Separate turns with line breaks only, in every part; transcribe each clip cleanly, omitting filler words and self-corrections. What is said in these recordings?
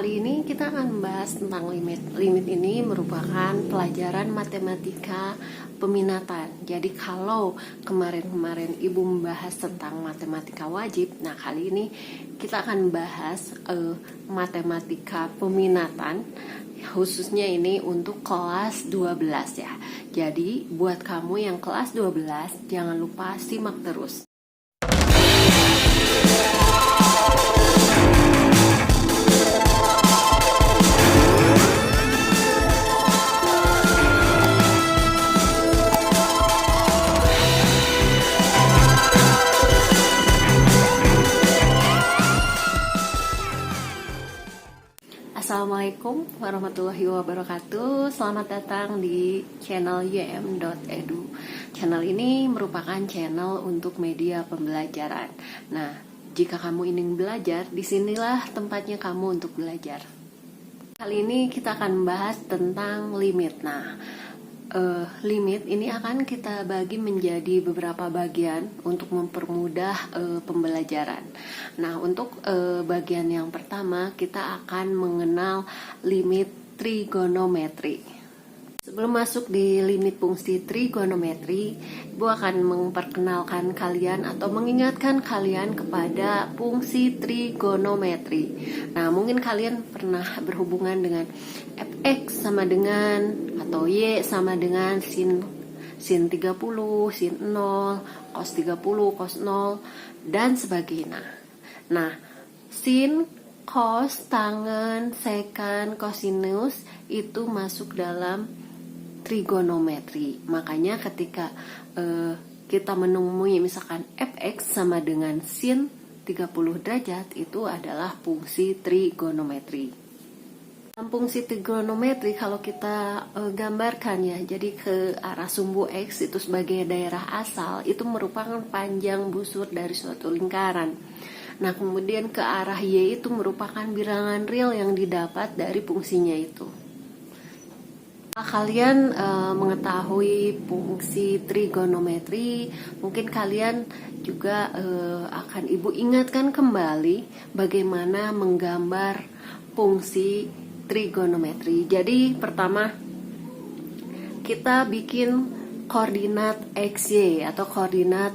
kali ini kita akan membahas tentang limit. Limit ini merupakan pelajaran matematika peminatan. Jadi kalau kemarin-kemarin Ibu membahas tentang matematika wajib, nah kali ini kita akan membahas matematika peminatan, khususnya ini untuk kelas 12 ya. Jadi buat kamu yang kelas 12, jangan lupa simak terus. Assalamualaikum warahmatullahi wabarakatuh. Selamat datang di channel ym.edu. Channel ini merupakan channel untuk media pembelajaran. Nah, jika kamu ingin belajar, disinilah tempatnya kamu untuk belajar. Kali ini kita akan membahas tentang limit. Nah, limit ini akan kita bagi menjadi beberapa bagian untuk mempermudah pembelajaran. Nah, untuk bagian yang pertama kita akan mengenal limit trigonometri. Sebelum masuk di limit fungsi trigonometri, Ibu akan memperkenalkan kalian atau mengingatkan kalian kepada fungsi trigonometri. Nah, mungkin kalian pernah berhubungan dengan fx sama dengan atau y sama dengan sin 30, sin 0, cos 30, cos 0 dan sebagainya. Nah, sin, cos, tangen, sekan, kosinus itu masuk dalam trigonometri. Makanya ketika kita menemui misalkan fx sama dengan sin 30 derajat, itu adalah fungsi trigonometri. Fungsi trigonometri kalau kita gambarkan ya, jadi ke arah sumbu X itu sebagai daerah asal, itu merupakan panjang busur dari suatu lingkaran. Nah, kemudian ke arah Y itu merupakan bilangan real yang didapat dari fungsinya itu. Kalian mengetahui fungsi trigonometri, mungkin kalian juga akan Ibu ingatkan kembali bagaimana menggambar fungsi trigonometri. Jadi pertama kita bikin koordinat XY atau koordinat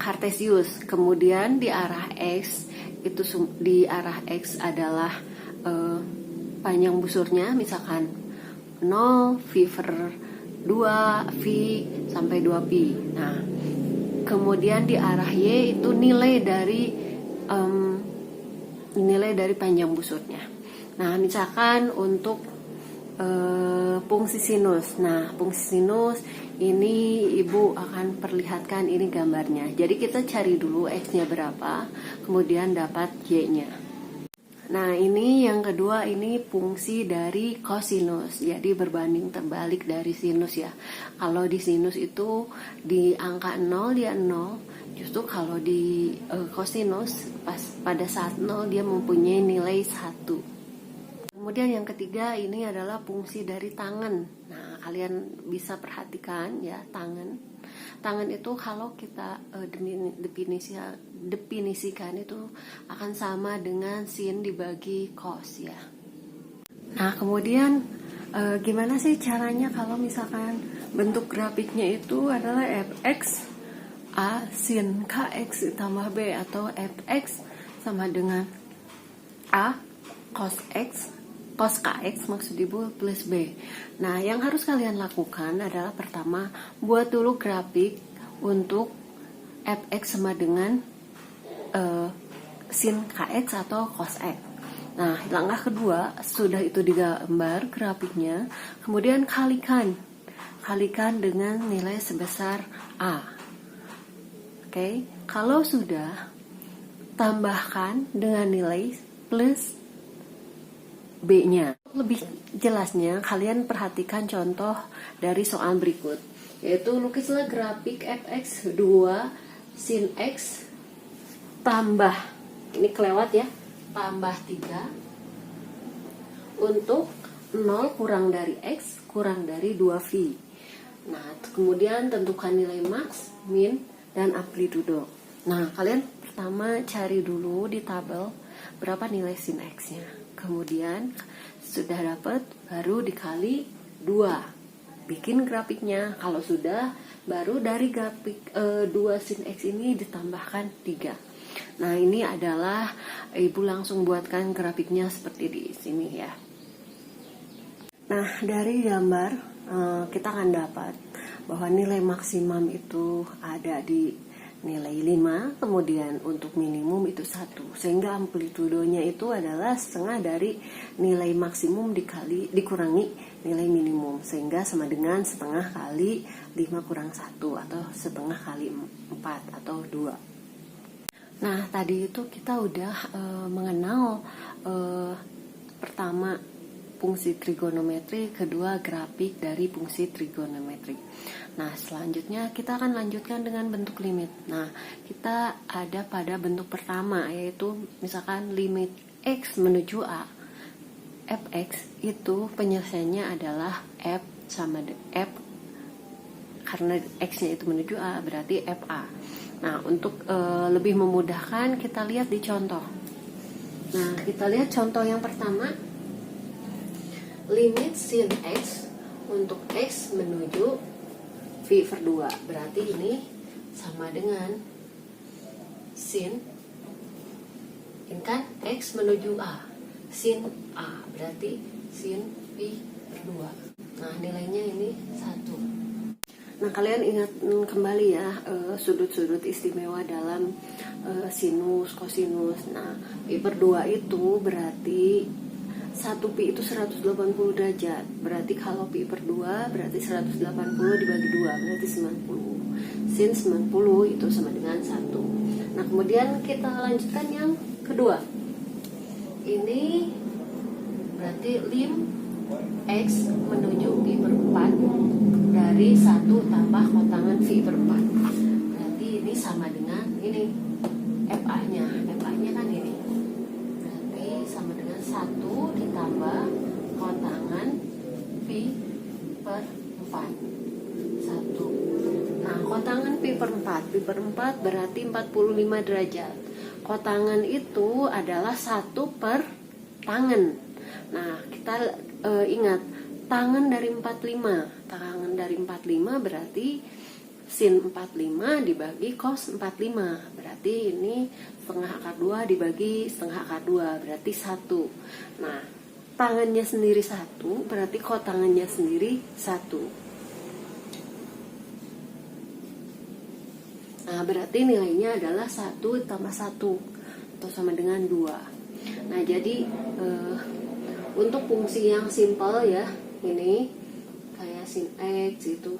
kartesius. Kemudian di arah X itu di arah X adalah panjang busurnya misalkan 0 V per 2 V sampai 2 pi. Nah, kemudian di arah Y itu nilai dari panjang busurnya. Nah, misalkan untuk fungsi sinus. Nah, fungsi sinus ini Ibu akan perlihatkan ini gambarnya. Jadi kita cari dulu X-nya berapa, kemudian dapat Y-nya. Nah, ini yang kedua, ini fungsi dari kosinus. Jadi berbanding terbalik dari sinus ya. Kalau di sinus itu di angka 0 dia 0. Justru kalau di kosinus pada saat 0 dia mempunyai nilai 1. Kemudian yang ketiga ini adalah fungsi dari tangen. Nah, kalian bisa perhatikan ya, tangen. Tangen itu kalau kita definisikan itu akan sama dengan sin dibagi cos ya. Nah, kemudian gimana sih caranya kalau misalkan bentuk grafiknya itu adalah fx a sin kx ditambah b, atau fx sama dengan a cos x cos kx maksud Ibu plus b. Nah, yang harus kalian lakukan adalah pertama, buat dulu grafik untuk fx sama dengan sin kx atau cos x. Nah, langkah kedua, sudah itu digambar grafiknya, kemudian kalikan dengan nilai sebesar a. Oke, kalau sudah, tambahkan dengan nilai plus B-nya. Lebih jelasnya, kalian perhatikan contoh dari soal berikut, yaitu lukislah grafik fx 2 sin x tambah, ini kelewat ya, tambah 3 untuk 0 kurang dari x kurang dari 2v. Nah, kemudian tentukan nilai max, min, dan amplitudo. Nah, kalian pertama cari dulu di tabel berapa nilai sin X-nya. Kemudian sudah dapat, baru dikali 2. Bikin grafiknya. Kalau sudah, baru dari grafik 2 sin X ini ditambahkan 3. Nah, ini adalah Ibu langsung buatkan grafiknya seperti di sini ya. Nah, dari gambar kita akan dapat bahwa nilai maksimum itu ada di nilai 5, kemudian untuk minimum itu 1, sehingga amplitudonya itu adalah setengah dari nilai maksimum dikurangi nilai minimum, sehingga sama dengan setengah kali 5 kurang 1 atau setengah kali 4 atau 2. Nah, tadi itu kita udah mengenal pertama fungsi trigonometri, kedua grafik dari fungsi trigonometri. Nah, selanjutnya kita akan lanjutkan dengan bentuk limit. Nah, kita ada pada bentuk pertama, yaitu misalkan limit X menuju A. Fx itu penyelesaiannya adalah F sama F, karena X-nya itu menuju A, berarti FA. Nah, untuk lebih memudahkan, kita lihat di contoh. Nah, kita lihat contoh yang pertama. Limit sin X untuk X menuju V per 2. Berarti ini sama dengan sin, ini kan X menuju A, sin A, berarti sin V per 2. Nah, nilainya ini 1. Nah, kalian ingat kembali ya sudut-sudut istimewa dalam sinus, kosinus. Nah, pi per 2 itu berarti 1 pi itu 180 derajat. Berarti kalau pi per 2 berarti 180 dibagi 2 berarti 90. Sin 90 itu sama dengan 1. Nah, kemudian kita lanjutkan yang kedua. Ini berarti lim X menuju pi per 4 dari 1 tambah kotangan V per 4. Berarti ini sama dengan ini FA-nya. FA-nya kan ini. Berarti sama dengan 1 ditambah kotangan V per 4. 1. Nah, kotangan pi per 4. Pi per 4 berarti 45 derajat. Kotangan itu adalah 1 per tangan. Nah, kita ingat tangan dari 45. Tangan dari 45 berarti sin 45 dibagi cos 45. Berarti ini setengah akar 2 dibagi setengah akar 2 berarti 1. Nah, tangannya sendiri 1 berarti kotangannya sendiri 1. Nah, berarti nilainya adalah 1 tambah 1 atau sama dengan 2. Nah, jadi untuk fungsi yang simpel ya, ini kayak sin X itu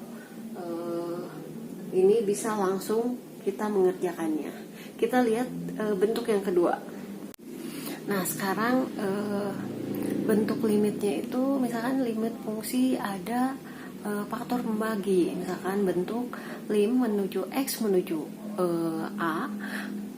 ini bisa langsung kita mengerjakannya. Kita lihat bentuk yang kedua. Nah, sekarang bentuk limitnya itu misalkan limit fungsi ada faktor pembagi, misalkan bentuk lim menuju X menuju A,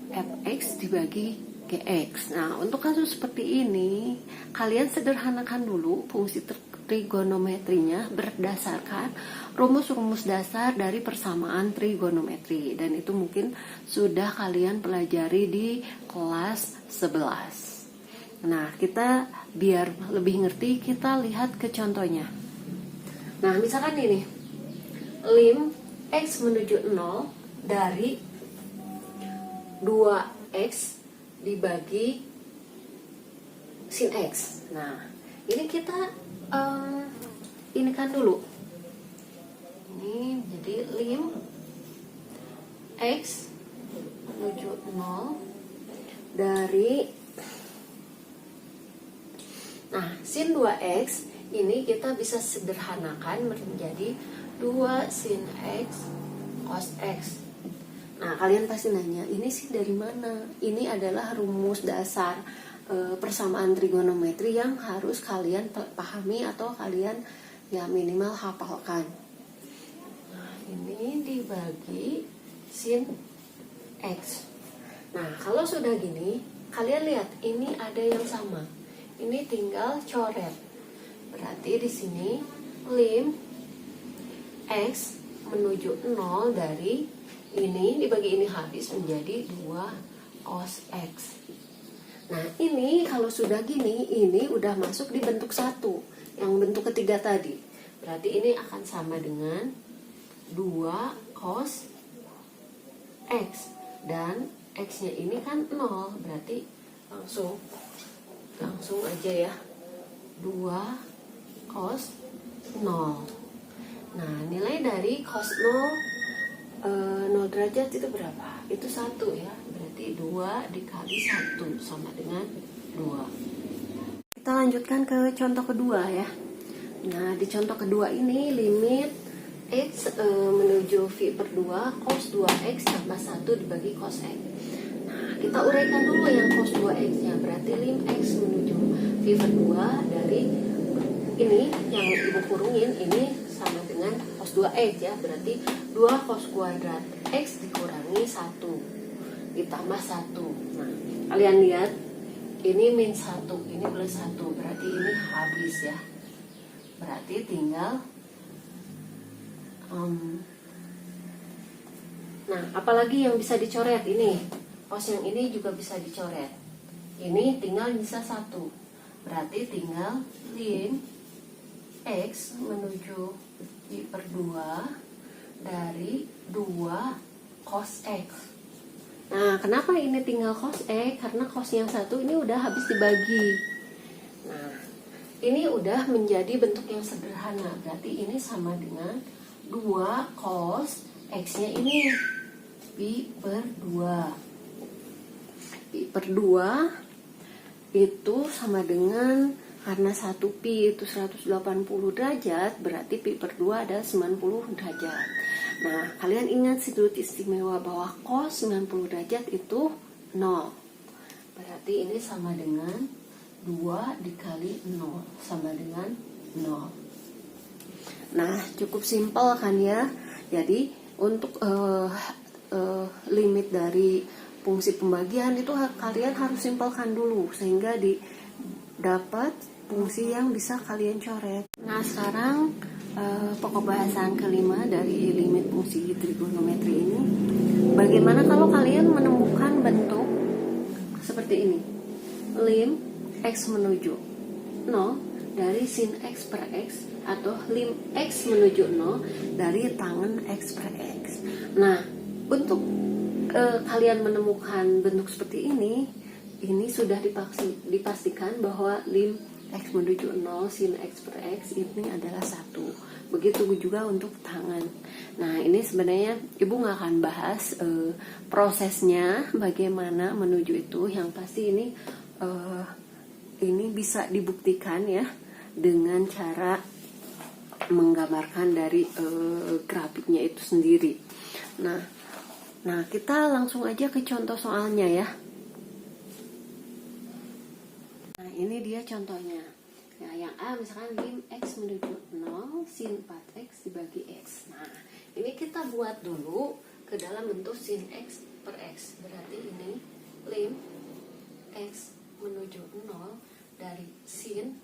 Fx dibagi Gx. Nah, untuk kasus seperti ini kalian sederhanakan dulu fungsi trigonometrinya berdasarkan rumus-rumus dasar dari persamaan trigonometri, dan itu mungkin sudah kalian pelajari di kelas 11. Nah, kita biar lebih ngerti, kita lihat ke contohnya. Nah, misalkan ini lim X menuju 0 dari 2X dibagi sin X. Nah, ini kita ini kan dulu. Ini jadi lim X menuju 0 dari, nah, sin 2X ini kita bisa sederhanakan menjadi 2 sin X cos X. Nah, kalian pasti nanya, ini sih dari mana? Ini adalah rumus dasar persamaan trigonometri yang harus kalian pahami atau kalian ya minimal hafalkan. Nah, ini dibagi sin X. Nah, kalau sudah gini, kalian lihat ini ada yang sama. Ini tinggal coret. Berarti di sini lim X menuju 0 dari ini dibagi ini habis menjadi 2 cos X. Nah, ini kalau sudah gini, ini udah masuk di bentuk 1, yang bentuk ketiga tadi. Berarti ini akan sama dengan 2 cos X. Dan X-nya ini kan 0, berarti langsung aja ya, 2 cos 0. Nah, nilai dari cos 0 derajat itu berapa? Itu 1 ya. Berarti 2 dikali 1 sama dengan 2. Kita lanjutkan ke contoh kedua ya. Nah, di contoh kedua ini limit X menuju V per 2 cos 2X tambah 1 dibagi cos X. Nah, kita uraikan dulu yang cos 2X nya. Berarti lim X menuju V per 2 dari ini yang ibu kurungin ini sama dengan cos 2X ya. Berarti 2 cos kuadrat X dikurangi 1 ditambah 1. Nah, kalian lihat ini min 1, ini plus 1. Berarti ini habis ya. Berarti tinggal nah, apalagi yang bisa dicoret ini. Cos yang ini juga bisa dicoret. Ini tinggal bisa 1. Berarti tinggal lim X menuju I per 2 dari 2 cos X. Nah, kenapa ini tinggal cos X? Karena cos yang 1 ini udah habis dibagi. Nah, ini udah menjadi bentuk yang sederhana. Berarti ini sama dengan 2 cos X-nya ini Pi per 2. Pi per 2 itu sama dengan, karena 1 pi itu 180 derajat, berarti pi per 2 ada 90 derajat. Nah, kalian ingat sudut istimewa bahwa cos 90 derajat itu 0. Berarti ini sama dengan 2 dikali 0 sama dengan 0. Nah, cukup simpel kan ya. Jadi untuk limit dari fungsi pembagian itu kalian harus simpelkan dulu sehingga dapat fungsi yang bisa kalian coret. Nah, sekarang pokok bahasan kelima dari limit fungsi trigonometri ini. Bagaimana kalau kalian menemukan bentuk seperti ini? Lim X menuju 0 dari sin X per X, atau lim X menuju 0 dari tangen X per X. Nah, untuk kalian menemukan bentuk seperti ini sudah dipastikan bahwa lim X menuju 0 sin X per X ini adalah 1. Begitu juga untuk tangen. Nah, ini sebenarnya ibu nggak akan bahas prosesnya bagaimana menuju itu. Yang pasti ini bisa dibuktikan ya dengan cara menggambarkan dari grafiknya itu sendiri. Nah, kita langsung aja ke contoh soalnya ya. Nah, ini dia contohnya. Nah, yang A misalkan lim X menuju 0 sin 4X dibagi X. Nah, ini kita buat dulu ke dalam bentuk sin X per X. Berarti ini lim X menuju 0 dari sin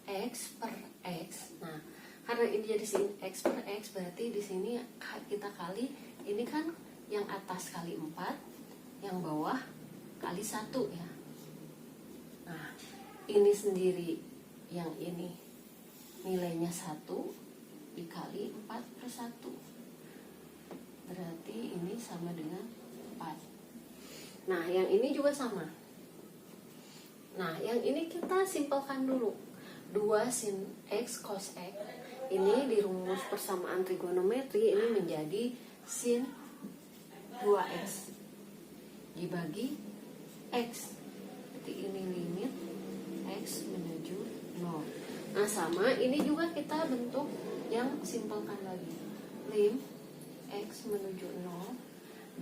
X per X. Nah, karena ini jadi sin X per X, berarti di sini kita kali, ini kan yang atas kali 4, yang bawah kali 1 ya. Nah, ini sendiri, yang ini nilainya 1 dikali 4 per 1. Berarti ini sama dengan 4. Nah, yang ini juga sama. Nah, yang ini kita simpelkan dulu. 2 sin X cos X ini di rumus persamaan trigonometri ini menjadi sin 2X dibagi X. Jadi ini limit X menuju 0. Nah, sama ini juga kita bentuk yang simpelkan lagi. Lim X menuju 0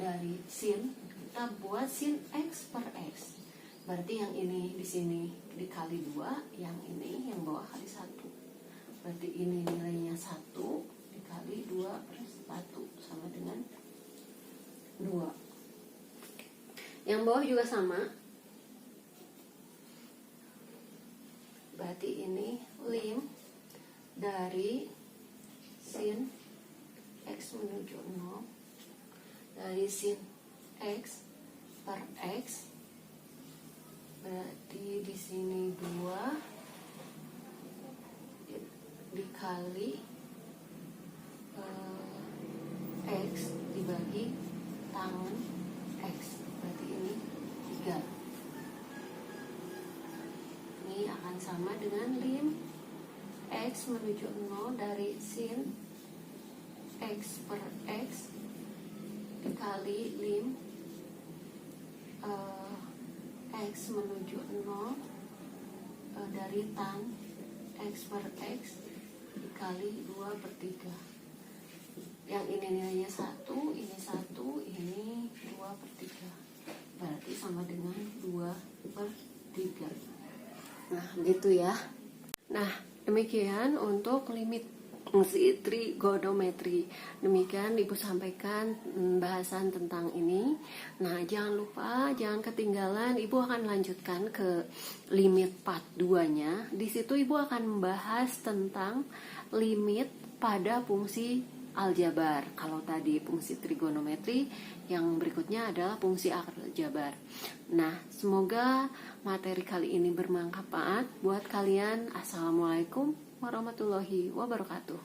dari sin, kita buat sin X per X. Berarti yang ini di sini dikali 2, yang ini yang bawah kali 1. Berarti ini nilainya 1 dikali 2 per 1 sama dengan 2. Yang bawah juga sama. Berarti ini lim dari sin X menuju 0 dari sin X per X Berarti di sini 2 dikali X dibagi tangan X, berarti ini 3. Ini akan sama dengan lim X menuju 0 dari sin X per X dikali lim X menuju 0 dari tan X per X dikali 2/3. Yang ini nilainya 1, ini 1, ini 2/3. Berarti sama dengan 2/3. Nah, gitu ya. Nah, demikian untuk limit fungsi trigonometri. Demikian Ibu sampaikan bahasan tentang ini. Nah, jangan lupa, jangan ketinggalan. Ibu akan lanjutkan ke limit part 2-nya. Di situ Ibu akan membahas tentang limit pada fungsi aljabar. Kalau tadi fungsi trigonometri, yang berikutnya adalah fungsi aljabar. Nah, semoga materi kali ini bermanfaat buat kalian. Assalamualaikum warahmatullahi wabarakatuh.